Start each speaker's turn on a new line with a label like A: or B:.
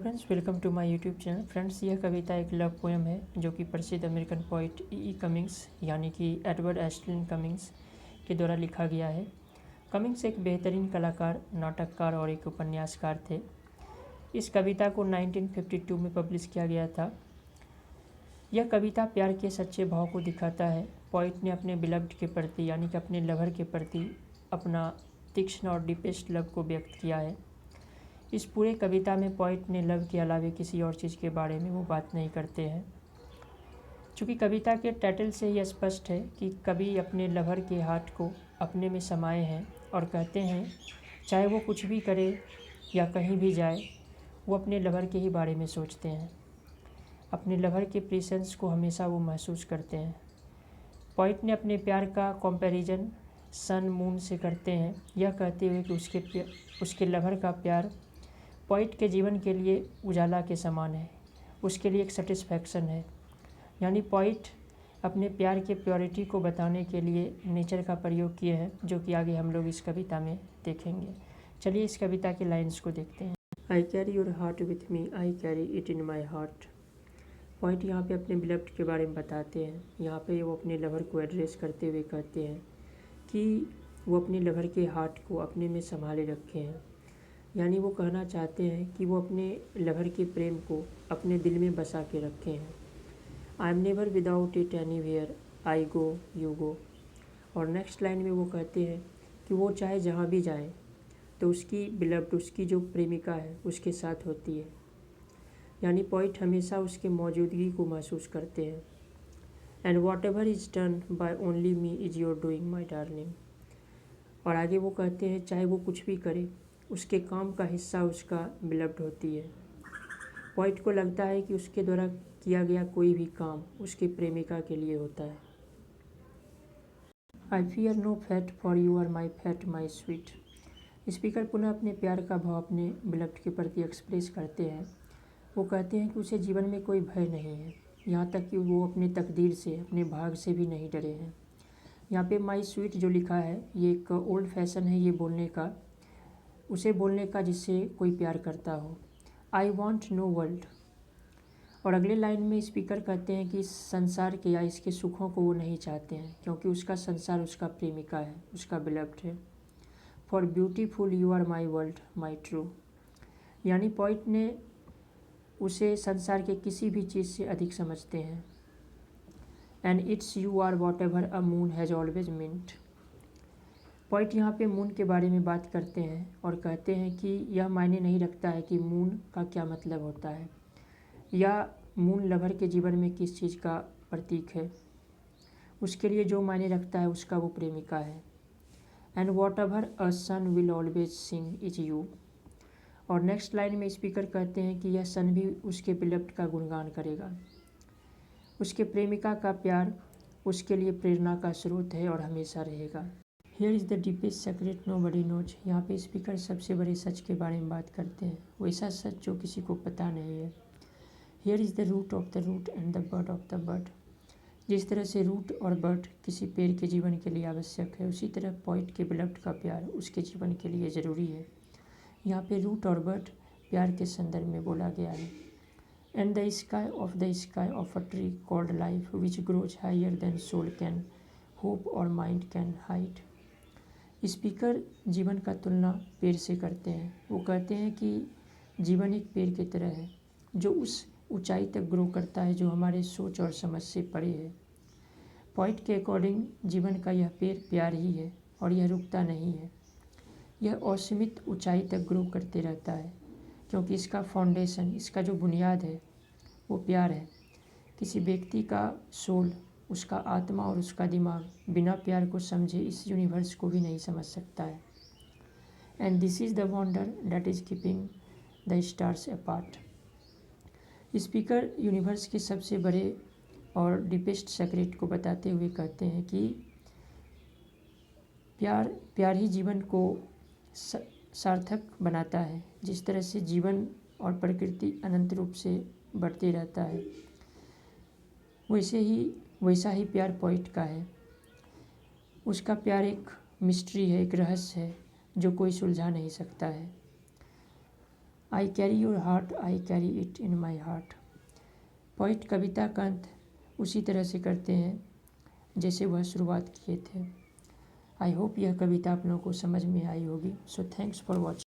A: Friends, welcome to my YouTube channel. Friends, यह कविता एक लव पोएम है जो कि प्रसिद्ध अमेरिकन पोइट ई कमिंग्स यानी कि एडवर्ड एस्टलिन कमिंग्स के द्वारा लिखा गया है। कमिंग्स एक बेहतरीन कलाकार, नाटककार और एक उपन्यासकार थे। इस कविता को 1952 में पब्लिश किया गया था। यह कविता प्यार के सच्चे भाव को दिखाता है। पोइट ने अपने बिलव्ड के प्रति यानी कि अपने लवर के प्रति अपना तीक्ष्ण और डीपेस्ट लव को व्यक्त किया है। इस पूरे कविता में पोइट ने लव के अलावे किसी और चीज़ के बारे में वो बात नहीं करते हैं। चूँकि कविता के टाइटल से ही स्पष्ट है कि कवि अपने लवर के हार्ट को अपने में समाये हैं और कहते हैं चाहे वो कुछ भी करे या कहीं भी जाए, वो अपने लवर के ही बारे में सोचते हैं। अपने लवर के प्रेजेंस को हमेशा वो महसूस करते हैं। पोइट ने अपने प्यार का कंपैरिजन सन मून से करते हैं, यह कहते हुए कि उसके लवर का प्यार पोइट के जीवन के लिए उजाला के समान है, उसके लिए एक सेटिस्फैक्शन है। यानी पोइट अपने प्यार के प्योरिटी को बताने के लिए नेचर का प्रयोग किए हैं, जो कि आगे हम लोग इस कविता में देखेंगे। चलिए इस कविता के लाइन्स को देखते हैं। आई carry your heart with me, I carry it in my heart. Poet यहाँ पे अपने बिलव्ड के बारे में बताते हैं। यहाँ पे वो अपने लवर को एड्रेस करते हुए कहते हैं कि वो अपने लवर के हार्ट को अपने में संभाले रखे हैं। यानी वो कहना चाहते हैं कि वो अपने लवर के प्रेम को अपने दिल में बसा के रखे हैं। I am never without it anywhere, I go you go. और नेक्स्ट लाइन में वो कहते हैं कि वो चाहे जहाँ भी जाए तो उसकी बिलव्ड, उसकी जो प्रेमिका है, उसके साथ होती है। यानी पोइट हमेशा उसकी मौजूदगी को महसूस करते हैं। And what ever is done by only me is your doing my darling. और आगे वो कहते हैं चाहे वो कुछ भी करे, उसके काम का हिस्सा उसका बिलव्ड होती है। पोइट को लगता है कि उसके द्वारा किया गया कोई भी काम उसकी प्रेमिका के लिए होता है। I fear no fate for you are my fate my sweet. Speaker पुनः अपने प्यार का भाव अपने बिलव्ड के प्रति एक्सप्रेस करते हैं। वो कहते हैं कि उसे जीवन में कोई भय नहीं है, यहाँ तक कि वो अपने तकदीर से, अपने भाग से भी नहीं डरे हैं। यहाँ पे माई स्वीट जो लिखा है, ये एक ओल्ड फैशन है ये बोलने का, उसे बोलने का जिससे कोई प्यार करता हो। I want no world. और अगले लाइन में स्पीकर कहते हैं कि इस संसार के या इसके सुखों को वो नहीं चाहते हैं, क्योंकि उसका संसार उसका प्रेमिका है, उसका बिलव्ड है। For beautiful you are my world my true. यानी पोइट ने उसे संसार के किसी भी चीज़ से अधिक समझते हैं। And it's you are whatever a moon has always meant. Poet यहाँ पे मून के बारे में बात करते हैं और कहते हैं कि यह मायने नहीं रखता है कि मून का क्या मतलब होता है या मून लवर के जीवन में किस चीज़ का प्रतीक है। उसके लिए जो मायने रखता है उसका वो प्रेमिका है। And whatever a sun will always sing is you. और नेक्स्ट लाइन में स्पीकर कहते हैं कि यह सन भी उसके बिलव्ड का गुणगान करेगा। उसके प्रेमिका का प्यार उसके लिए प्रेरणा का स्रोत है और हमेशा रहेगा। Here is the deepest secret nobody knows. यहाँ पे स्पीकर सबसे बड़े सच के बारे में बात करते हैं, वैसा सच जो किसी को पता नहीं है। Here is the root of the root and the bird of the bird. जिस तरह से रूट और बर्ड किसी पेड़ के जीवन के लिए आवश्यक है, उसी तरह पोइट के बिलव्ड का प्यार उसके जीवन के लिए ज़रूरी है। यहाँ पे रूट और बर्ड प्यार के संदर्भ में बोला गया है। And the sky of a tree called life which grows higher than soul can hope or mind can hide. Speaker जीवन का तुलना पेड़ से करते हैं। वो कहते हैं कि जीवन एक पेड़ की तरह है जो उस ऊंचाई तक ग्रो करता है जो हमारे सोच और समझ से परे है। पोइट के अकॉर्डिंग जीवन का यह पेड़ प्यार ही है और यह रुकता नहीं है। यह असीमित ऊंचाई तक ग्रो करते रहता है, क्योंकि इसका फाउंडेशन, इसका जो बुनियाद है वो प्यार है। किसी व्यक्ति का सोल, उसका आत्मा और उसका दिमाग बिना प्यार को समझे इस यूनिवर्स को भी नहीं समझ सकता है। And this is the wonder that is keeping the stars apart. Speaker universe के सबसे बड़े और डीपेस्ट सीक्रेट को बताते हुए कहते हैं कि प्यार ही जीवन को सार्थक बनाता है। जिस तरह से जीवन और प्रकृति अनंत रूप से बढ़ते रहता है, वैसा ही प्यार पोइट का है। उसका प्यार एक मिस्ट्री है, एक रहस्य है जो कोई सुलझा नहीं सकता है। I carry your heart, I carry it in my heart. Poet कविता का अंत उसी तरह से करते हैं जैसे वह शुरुआत किए थे। आई होप यह कविता आप लोगों को समझ में आई होगी। So thanks for watching.